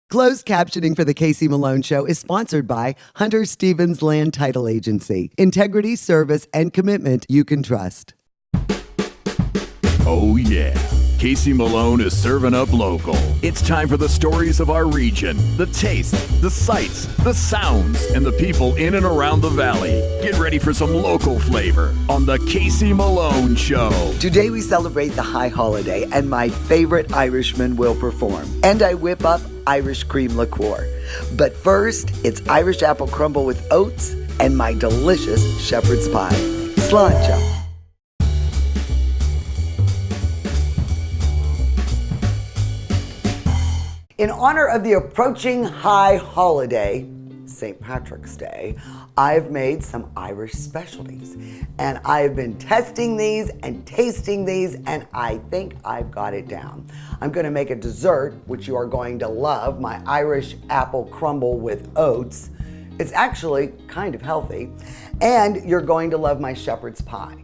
Closed captioning for The Casey Malone Show is sponsored by Hunter Stevens Land Title Agency. Integrity, service, and commitment you can trust. Oh yeah, Casey Malone is serving up local. It's time for the stories of our region, the tastes, the sights, the sounds, and the people in and around the valley. Get ready for some local flavor on the Casey Malone Show. Today we celebrate the high holiday, and my favorite Irishman will perform. And I whip up Irish cream liqueur. But first, it's Irish apple crumble with oats and my delicious shepherd's pie. Sláinte. In honor of the approaching high holiday, St. Patrick's Day, I've made some Irish specialties. And I've been testing these and tasting these, and I think I've got it down. I'm gonna make a dessert, which you are going to love, my Irish apple crumble with oats. It's actually kind of healthy. And you're going to love my shepherd's pie.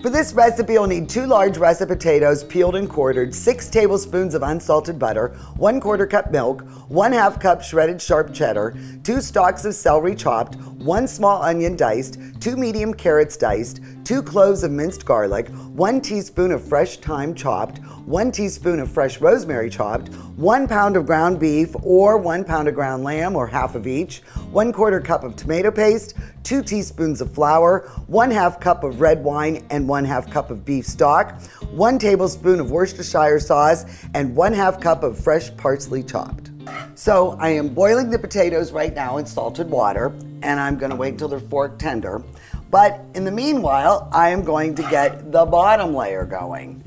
For this recipe, you'll need 2 large russet potatoes, peeled and quartered, 6 tablespoons of unsalted butter, 1/4 cup milk, 1/2 cup shredded sharp cheddar, 2 stalks of celery chopped, 1 small onion diced, 2 medium carrots diced, 2 cloves of minced garlic, 1 teaspoon of fresh thyme chopped, 1 teaspoon of fresh rosemary chopped, 1 pound of ground beef or 1 pound of ground lamb or half of each, 1/4 cup of tomato paste, 2 teaspoons of flour, 1/2 cup of red wine and 1/2 cup of beef stock, 1 tablespoon of Worcestershire sauce, and 1/2 cup of fresh parsley chopped. So I am boiling the potatoes right now in salted water, and I'm gonna wait till they're fork tender. But in the meanwhile, I am going to get the bottom layer going.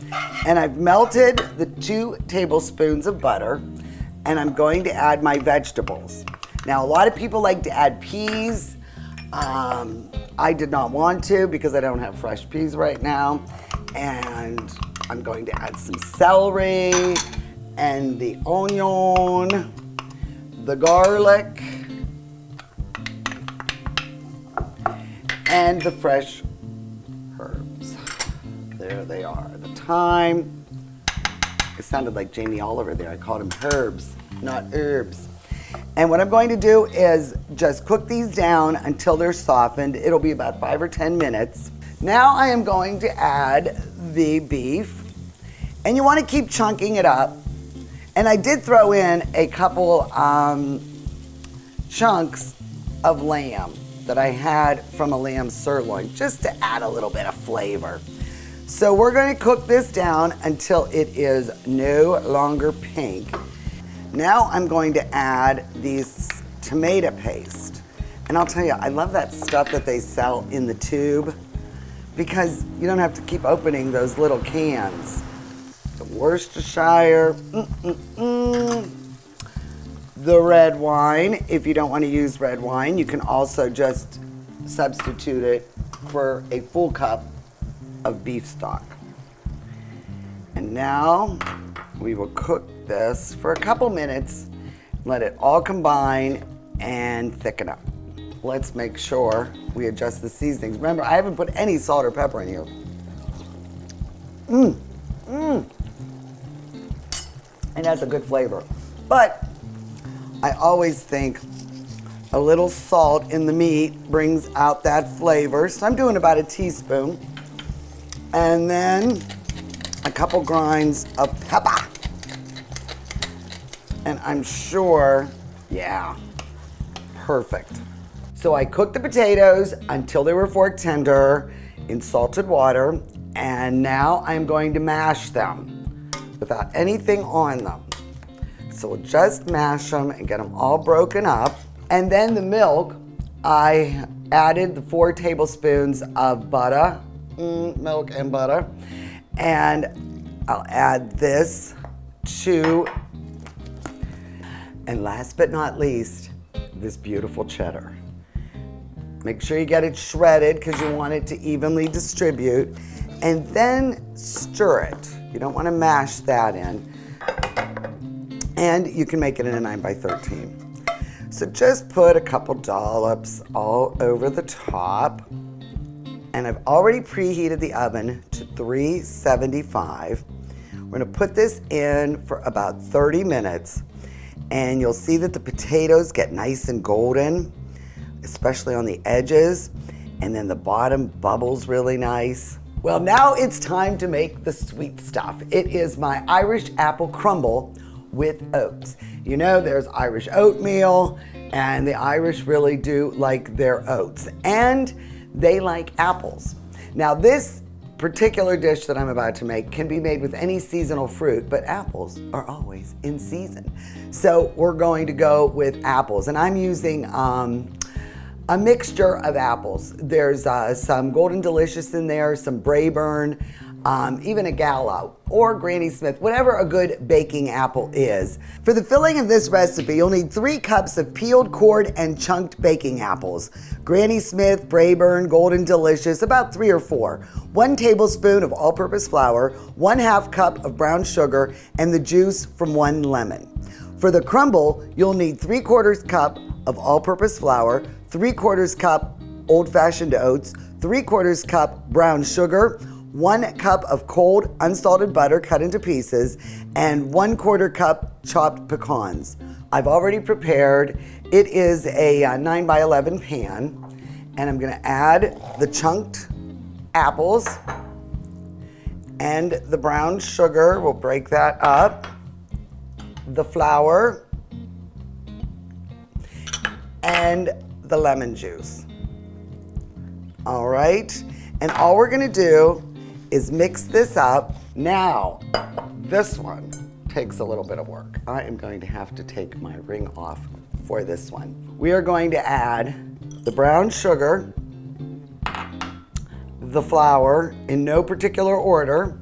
And I've melted the 2 tablespoons of butter, and I'm going to add my vegetables. Now, a lot of people like to add peas. I did not want to because I don't have fresh peas right now. And I'm going to add some celery and the onion, the garlic, and the fresh herbs. There they are. The thyme. It sounded like Jamie Oliver there. I called him herbs, not herbs. And what I'm going to do is just cook these down until they're softened. It'll be about 5 or 10 minutes. Now I am going to add the beef. And you want to keep chunking it up. And I did throw in a couple chunks of lamb that I had from a lamb sirloin, just to add a little bit of flavor. So we're going to cook this down until it is no longer pink. Now I'm going to add these tomato paste. And I'll tell you, I love that stuff that they sell in the tube because you don't have to keep opening those little cans. The Worcestershire, the red wine. If you don't want to use red wine, you can also just substitute it for a full cup of beef stock. And now we will cook this for a couple minutes, let it all combine and thicken up. Let's make sure we adjust the seasonings. Remember, I haven't put any salt or pepper in here. And that's a good flavor. But I always think a little salt in the meat brings out that flavor. So I'm doing about a teaspoon. And then a couple grinds of pepper. And I'm sure, yeah, perfect. So I cooked the potatoes until they were fork tender in salted water. And now I'm going to mash them without anything on them. So we'll just mash them and get them all broken up. And then the milk, I added the 4 tablespoons of butter, milk and butter. And I'll add this to, and last but not least, this beautiful cheddar. Make sure you get it shredded because you want it to evenly distribute. And then stir it. You don't want to mash that in. And you can make it in a 9x13. So just put a couple dollops all over the top. And I've already preheated the oven to 375. We're gonna put this in for about 30 minutes. And you'll see that the potatoes get nice and golden, especially on the edges. And then the bottom bubbles really nice. Well, now it's time to make the sweet stuff. It is my Irish apple crumble with oats. You know, there's Irish oatmeal, and the Irish really do like their oats, and they like apples. Now, this particular dish that I'm about to make can be made with any seasonal fruit, but apples are always in season. So we're going to go with apples, and I'm using a mixture of apples. There's some Golden Delicious in there, some Braeburn, even a Gallo or Granny Smith, whatever a good baking apple is. For the filling of this recipe, you'll need 3 cups of peeled, cored, and chunked baking apples. Granny Smith, Braeburn, Golden Delicious, about 3 or 4. 1 tablespoon of all-purpose flour, 1/2 cup of brown sugar, and the juice from 1 lemon. For the crumble, you'll need 3/4 cup of all-purpose flour, 3/4 cup old-fashioned oats, 3/4 cup brown sugar, 1 cup of cold unsalted butter cut into pieces, and 1/4 cup chopped pecans. I've already prepared. It is a 9 by 11 pan, and I'm gonna add the chunked apples and the brown sugar. We'll break that up. The flour and the lemon juice. All right, and all we're gonna do is mix this up. Now, this one takes a little bit of work. I am going to have to take my ring off for this one. We are going to add the brown sugar, the flour in no particular order,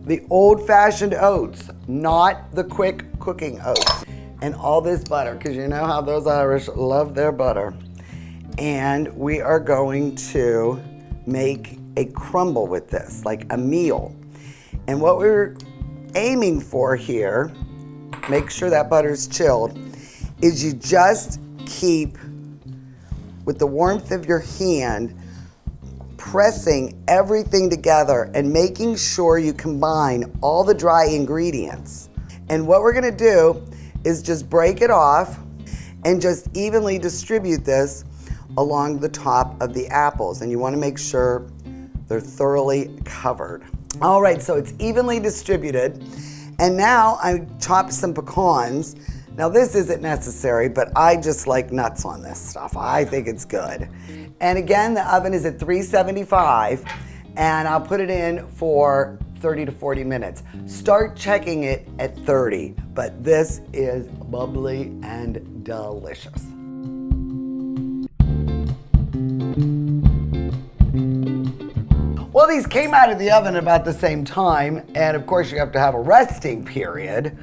the old-fashioned oats, not the quick cooking oats, and all this butter, because you know how those Irish love their butter. And we are going to make a crumble with this, like a meal. And what we're aiming for here, make sure that butter's chilled, is you just keep, with the warmth of your hand, pressing everything together and making sure you combine all the dry ingredients. And what we're gonna do is just break it off and just evenly distribute this along the top of the apples. And you wanna make sure they're thoroughly covered. All right, so it's evenly distributed. And now I chopped some pecans. Now this isn't necessary, but I just like nuts on this stuff. I think it's good. And again, the oven is at 375, and I'll put it in for 30 to 40 minutes. Start checking it at 30, but this is bubbly and delicious. Well, these came out of the oven about the same time, and of course you have to have a resting period.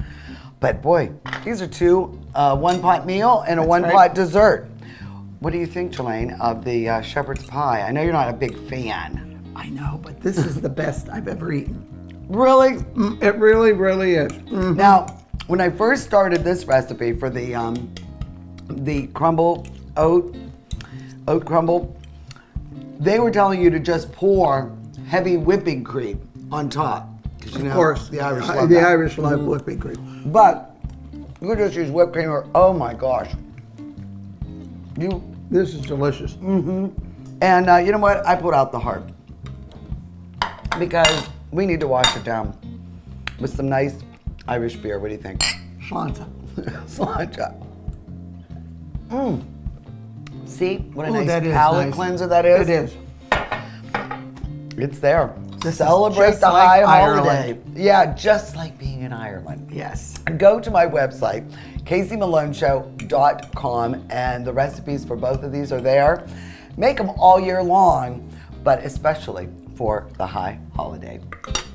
But boy, these are 2 one-pot meal and a one-pot dessert. What do you think, Jelaine, of the shepherd's pie? I know you're not a big fan. I know, but this is the best I've ever eaten. Really? It really, really is. Mm-hmm. Now, when I first started this recipe for the crumble, oat crumble, they were telling you to just pour heavy whipping cream on top. Of course, the Irish love the that. Irish love whipping cream. But you could just use whipped cream, or oh my gosh. This is delicious. Mm-hmm. And you know what? I put out the heart because we need to wash it down with some nice Irish beer. What do you think? Sláinte. Sláinte. See what a Ooh, nice palate cleanser that is? It is. It's there. This is Celebrate just the like high Ireland. holiday. Yeah, just like being in Ireland. Yes. Go to my website, caseymaloneshow.com, and the recipes for both of these are there. Make them all year long, but especially for the high holiday.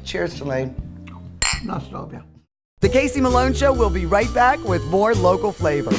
Cheers, Jelaine. Nostalgia. The Casey Malone Show will be right back with more local flavor.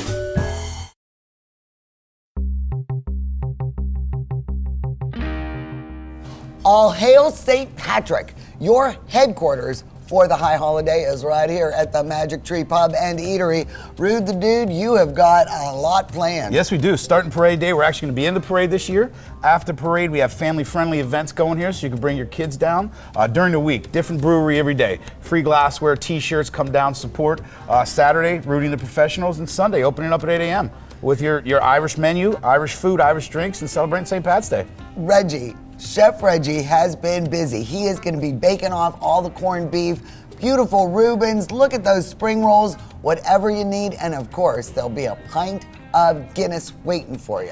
All hail St. Patrick, your headquarters for the high holiday is right here at the Magic Tree Pub and Eatery. Rude the Dude, you have got a lot planned. Yes, we do. Starting parade day, we're actually going to be in the parade this year. After parade, we have family-friendly events going here, so you can bring your kids down. During the week, different brewery every day. Free glassware, t-shirts, come down, support. Saturday, rooting the professionals, and Sunday, opening up at 8 a.m. with your Irish menu, Irish food, Irish drinks, and celebrating St. Pat's Day. Reggie, Chef Reggie has been busy. He is going to be baking off all the corned beef, beautiful Reubens, look at those spring rolls, whatever you need, and of course, there'll be a pint of Guinness waiting for you.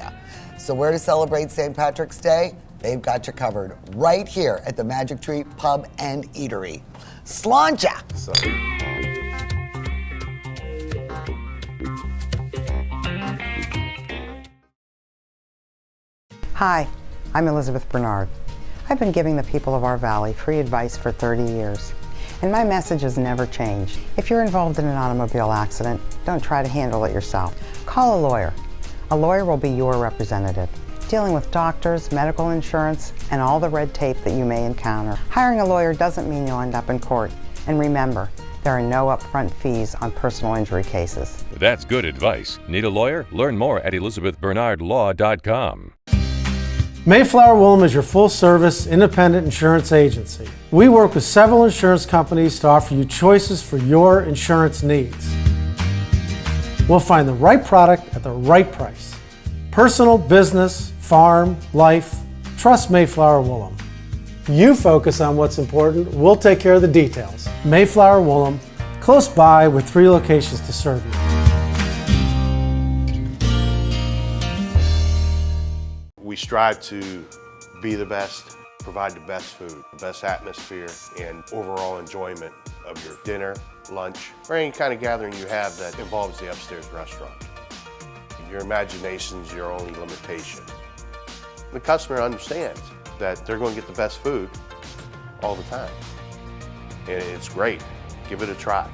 So where to celebrate St. Patrick's Day? They've got you covered right here at the Magic Tree Pub and Eatery. Sláinte! Hi, I'm Elizabeth Bernard. I've been giving the people of our valley free advice for 30 years, and my message has never changed. If you're involved in an automobile accident, don't try to handle it yourself. Call a lawyer. A lawyer will be your representative, dealing with doctors, medical insurance, and all the red tape that you may encounter. Hiring a lawyer doesn't mean you'll end up in court. And remember, there are no upfront fees on personal injury cases. That's good advice. Need a lawyer? Learn more at elizabethbernardlaw.com. Mayflower Woolham is your full-service, independent insurance agency. We work with several insurance companies to offer you choices for your insurance needs. We'll find the right product at the right price. Personal, business, farm, life. Trust Mayflower Woolham. You focus on what's important, we'll take care of the details. Mayflower Woolham, close by with 3 locations to serve you. We strive to be the best, provide the best food, the best atmosphere, and overall enjoyment of your dinner, lunch, or any kind of gathering you have that involves the upstairs restaurant. Your imagination's your only limitation. The customer understands that they're going to get the best food all the time. And it's great. Give it a try.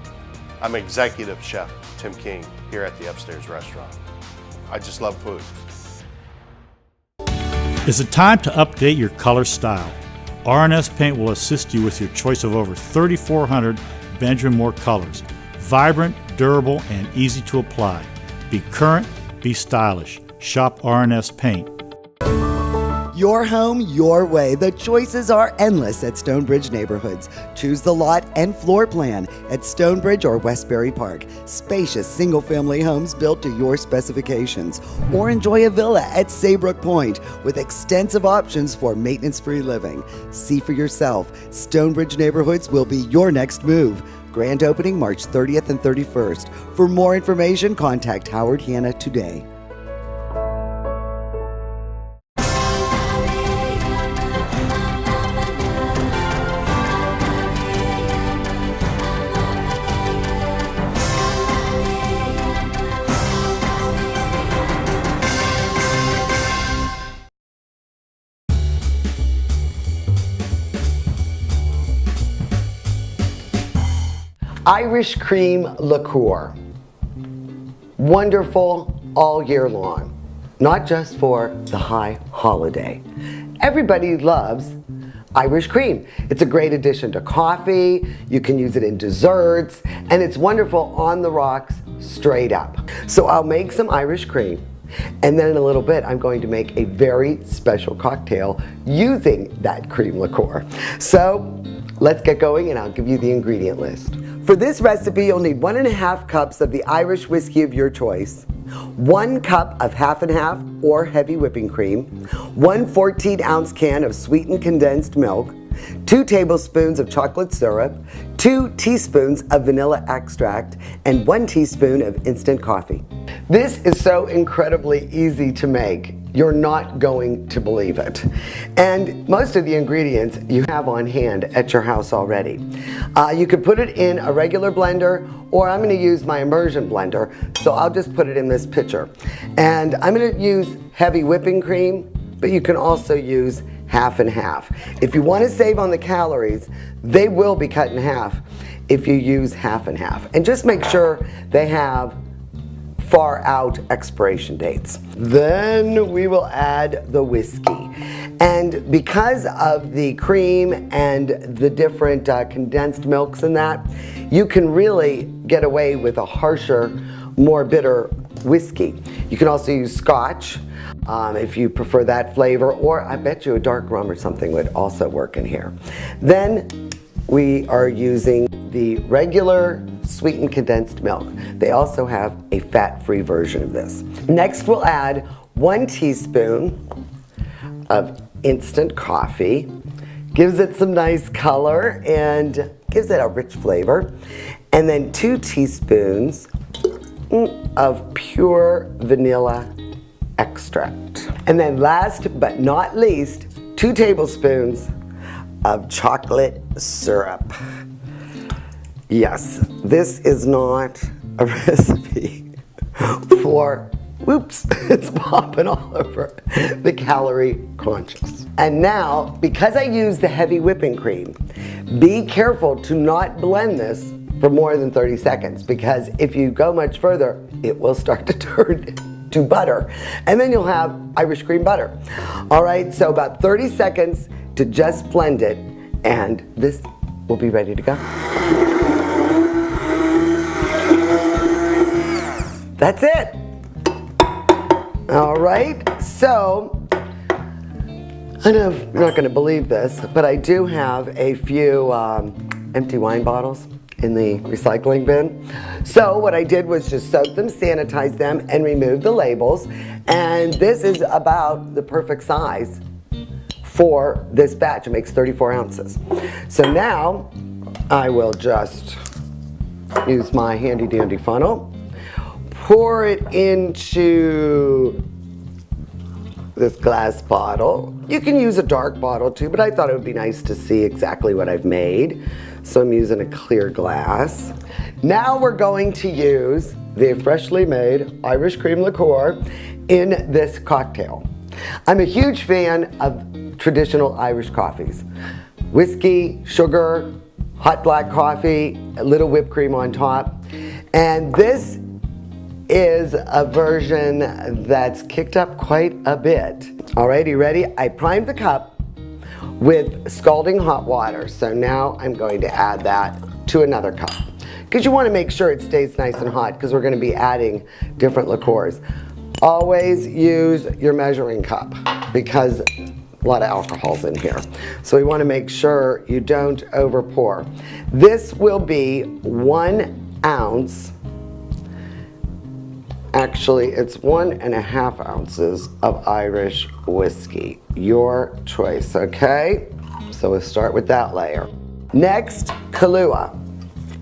I'm Executive Chef Tim King here at the Upstairs Restaurant. I just love food. Is it time to update your color style? R&S Paint will assist you with your choice of over 3,400 Benjamin Moore colors. Vibrant, durable, and easy to apply. Be current, be stylish. Shop R&S Paint. Your home, your way. The choices are endless at Stonebridge Neighborhoods. Choose the lot and floor plan at Stonebridge or Westbury Park. Spacious single-family homes built to your specifications. Or enjoy a villa at Saybrook Point with extensive options for maintenance-free living. See for yourself. Stonebridge Neighborhoods will be your next move. Grand opening March 30th and 31st. For more information, contact Howard Hanna today. Irish cream liqueur. Wonderful all year long, not just for the high holiday. Everybody loves Irish cream. It's a great addition to coffee, you can use it in desserts, and it's wonderful on the rocks straight up. So I'll make some Irish cream, and then in a little bit I'm going to make a very special cocktail using that cream liqueur. So let's get going and I'll give you the ingredient list. For this recipe, you'll need 1.5 cups of the Irish whiskey of your choice, 1 cup of half and half or heavy whipping cream, 1 14-ounce can of sweetened condensed milk, 2 tablespoons of chocolate syrup, 2 teaspoons of vanilla extract, and 1 teaspoon of instant coffee. This is so incredibly easy to make. You're not going to believe it. And most of the ingredients you have on hand at your house already. You could put it in a regular blender, or I'm going to use my immersion blender, so I'll just put it in this pitcher. And I'm going to use heavy whipping cream, but you can also use half and half. If you want to save on the calories, they will be cut in half if you use half and half. And just make sure they have far out expiration dates. Then we will add the whiskey. And because of the cream and the different condensed milks in that, you can really get away with a harsher, more bitter whiskey. You can also use Scotch if you prefer that flavor, or I bet you a dark rum or something would also work in here. Then we are using the regular sweetened condensed milk. They also have a fat-free version of this. Next, we'll add 1 teaspoon of instant coffee. Gives it some nice color and gives it a rich flavor. And then 2 teaspoons of pure vanilla extract. And then last but not least, 2 tablespoons of chocolate syrup. Yes, this is not a recipe for, whoops, it's popping all over, the calorie conscious. And now, because I use the heavy whipping cream, be careful to not blend this for more than 30 seconds, because if you go much further, it will start to turn to butter. And then you'll have Irish cream butter. All right, so about 30 seconds to just blend it, and this will be ready to go. That's it. All right, so I know you're not going to believe this, but I do have a few empty wine bottles in the recycling bin. So what I did was just soak them, sanitize them, and remove the labels. And this is about the perfect size for this batch. It makes 34 ounces. So now I will just use my handy dandy funnel, pour it into this glass bottle. You can use a dark bottle too, but I thought it would be nice to see exactly what I've made. So I'm using a clear glass. Now we're going to use the freshly made Irish cream liqueur in this cocktail. I'm a huge fan of traditional Irish coffees. Whiskey, sugar, hot black coffee, a little whipped cream on top. And this is a version that's kicked up quite a bit. Alrighty, ready? I primed the cup with scalding hot water. So now I'm going to add that to another cup, because you want to make sure it stays nice and hot, because we're going to be adding different liqueurs. Always use your measuring cup, because a lot of alcohol's in here. So we want to make sure you don't over pour. This will be 1 ounce. Actually, it's 1.5 ounces of Irish whiskey. Your choice, okay? So we'll start with that layer. Next, Kahlua.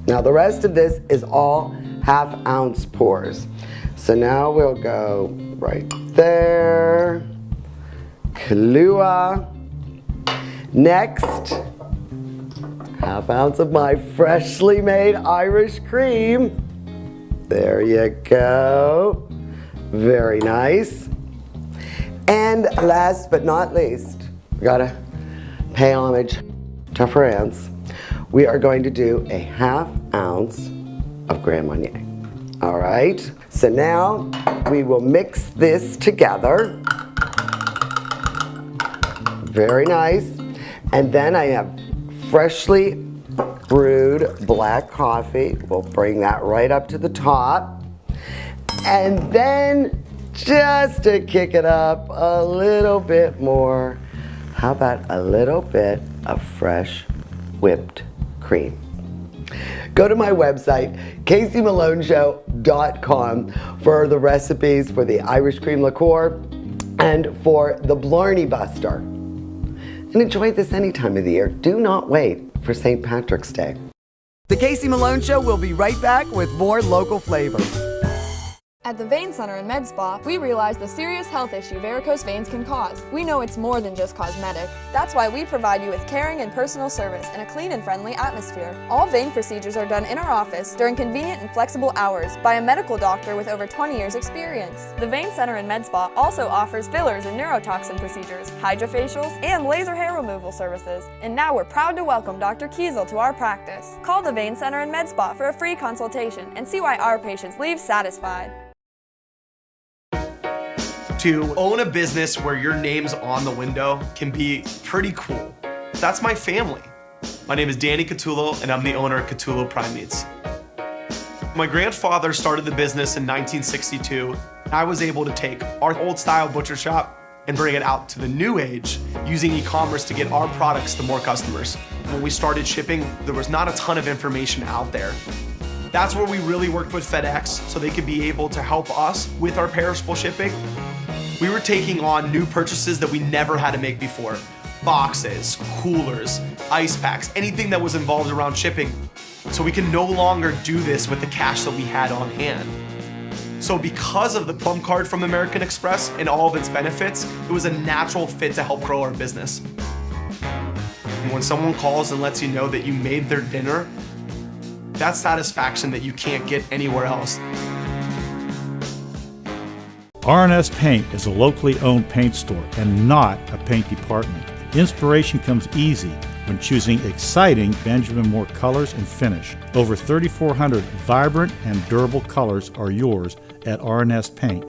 Now the rest of this is all 1/2 ounce pours. So now we'll go right there. Kahlua. Next, 1/2 ounce of my freshly made Irish cream. There you go. Very nice. And last but not least, we gotta pay homage to France. We are going to do a 1/2 ounce of Grand Marnier. All right, so now we will mix this together. Very nice. And then I have freshly brewed black coffee. We'll bring that right up to the top. And then, just to kick it up a little bit more, how about a little bit of fresh whipped cream? Go to my website, caseystpatsdayrev.com, for the recipes for the Irish cream liqueur and for the Blarney Buster. And enjoy this any time of the year. Do not wait for St. Patrick's Day. The Casey Malone Show will be right back with more local flavor. At the Vein Center and Med Spa, we realize the serious health issue varicose veins can cause. We know it's more than just cosmetic. That's why we provide you with caring and personal service in a clean and friendly atmosphere. All vein procedures are done in our office during convenient and flexible hours by a medical doctor with over 20 years experience. The Vein Center and Med Spa also offers fillers and neurotoxin procedures, hydrofacials, and laser hair removal services. And now we're proud to welcome Dr. Kiesel to our practice. Call the Vein Center and Med Spa for a free consultation and see why our patients leave satisfied. To own a business where your name's on the window can be pretty cool. That's my family. My name is Danny Catullo, and I'm the owner of Catullo Prime Meats. My grandfather started the business in 1962. I was able to take our old style butcher shop and bring it out to the new age using e-commerce to get our products to more customers. When we started shipping, there was not a ton of information out there. That's where we really worked with FedEx so they could be able to help us with our perishable shipping. We were taking on new purchases that we never had to make before. Boxes, coolers, ice packs, anything that was involved around shipping. So we can no longer do this with the cash that we had on hand. So because of the Plum Card from American Express and all of its benefits, it was a natural fit to help grow our business. And when someone calls and lets you know that you made their dinner, that's satisfaction that you can't get anywhere else. R&S Paint is a locally owned paint store and not a paint department. Inspiration comes easy when choosing exciting Benjamin Moore colors and finish. Over 3,400 vibrant and durable colors are yours at R&S Paint.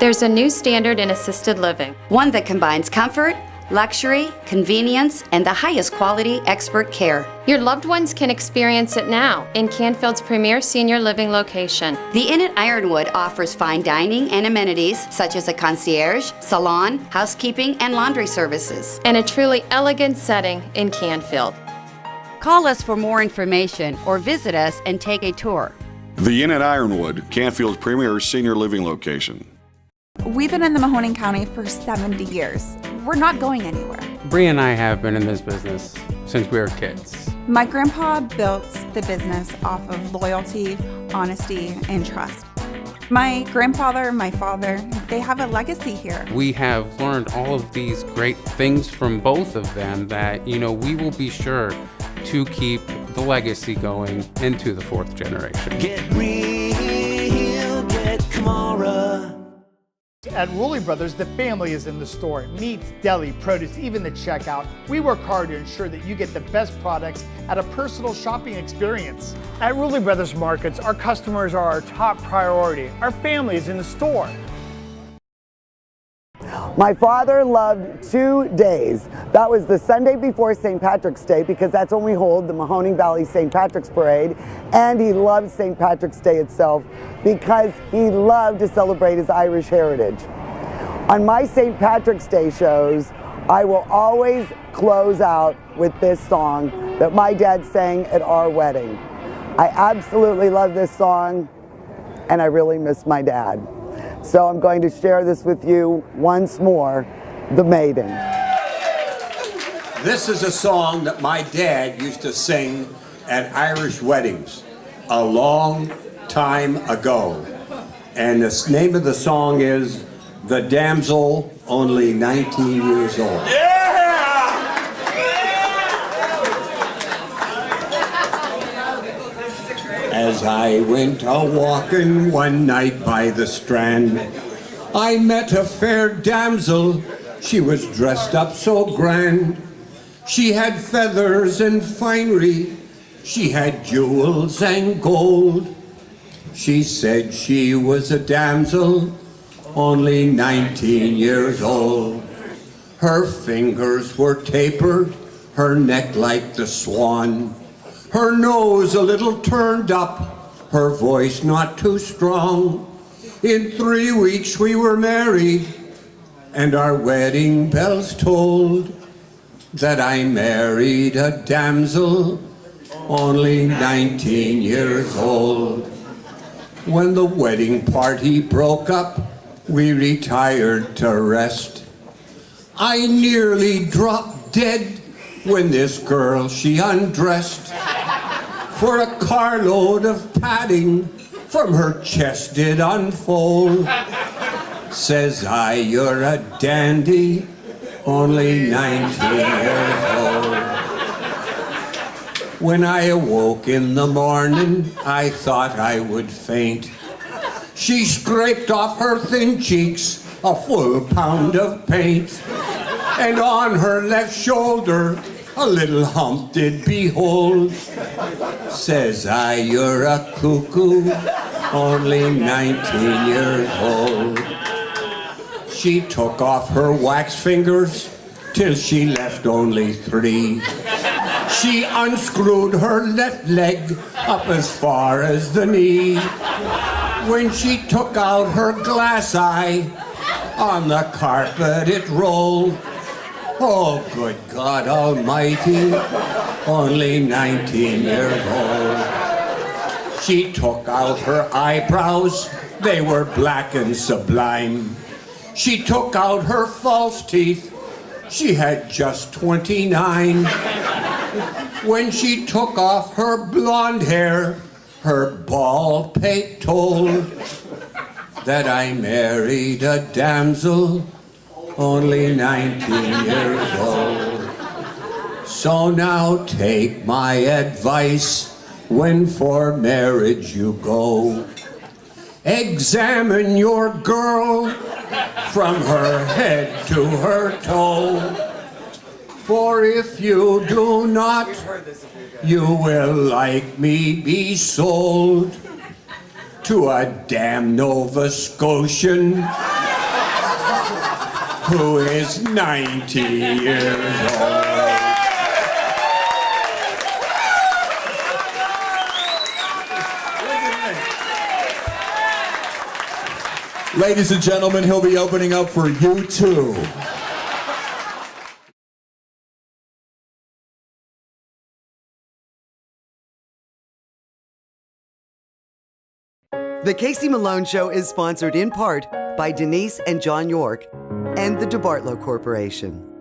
There's a new standard in assisted living. One that combines comfort, luxury, convenience, and the highest quality expert care. Your loved ones can experience it now in Canfield's premier senior living location. The Inn at Ironwood offers fine dining and amenities such as a concierge, salon, housekeeping, and laundry services. And a truly elegant setting in Canfield. Call us for more information or visit us and take a tour. The Inn at Ironwood, Canfield's premier senior living location. We've been in the Mahoning County for 70 years. We're not going anywhere. Bree and I have been in this business since we were kids. My grandpa built the business off of loyalty, honesty, and trust. My grandfather, my father, they have a legacy here. We have learned all of these great things from both of them that, we will be sure to keep the legacy going into the fourth generation. Get real, get Kamara. At Rulli Brothers, the family is in the store. Meats, deli, produce, even the checkout. We work hard to ensure that you get the best products at a personal shopping experience. At Rulli Brothers Markets, our customers are our top priority. Our family is in the store. My father loved 2 days. That was the Sunday before St. Patrick's Day, because that's when we hold the Mahoning Valley St. Patrick's Parade, and he loved St. Patrick's Day itself because he loved to celebrate his Irish heritage. On my St. Patrick's Day shows, I will always close out with this song that my dad sang at our wedding. I absolutely love this song, and I really miss my dad. So I'm going to share this with you once more, The Maiden. This is a song that my dad used to sing at Irish weddings a long time ago. And the name of the song is The Damsel, Only 19 Years Old. As I went a-walking one night by the strand, I met a fair damsel, she was dressed up so grand. She had feathers and finery, she had jewels and gold. She said she was a damsel, only 19 years old. Her fingers were tapered, her neck like the swan. Her nose a little turned up, her voice not too strong. In 3 weeks we were married, and our wedding bells tolled that I married a damsel, only 19 years old. When the wedding party broke up, we retired to rest. I nearly dropped dead when this girl, she undressed. For a carload of padding from her chest did unfold. Says I, you're a dandy, only 19 years old. When I awoke in the morning, I thought I would faint. She scraped off her thin cheeks a full pound of paint. And on her left shoulder, a little hump did behold. Says I, you're a cuckoo, only 19 years old. She took off her wax fingers till she left only 3. She unscrewed her left leg up as far as the knee. When she took out her glass eye, on the carpet it rolled. Oh, good God Almighty, only 19 years old. She took out her eyebrows, they were black and sublime. She took out her false teeth, she had just 29. When she took off her blonde hair, her bald pate told that I married a damsel only 19 years old. So now take my advice when for marriage you go. Examine your girl from her head to her toe. For if you do not, you will like me be sold to a damn Nova Scotian who is 90 years old. Ladies and gentlemen, he'll be opening up for U2. The Casey Malone Show is sponsored in part by Denise and John York and the DeBartolo Corporation.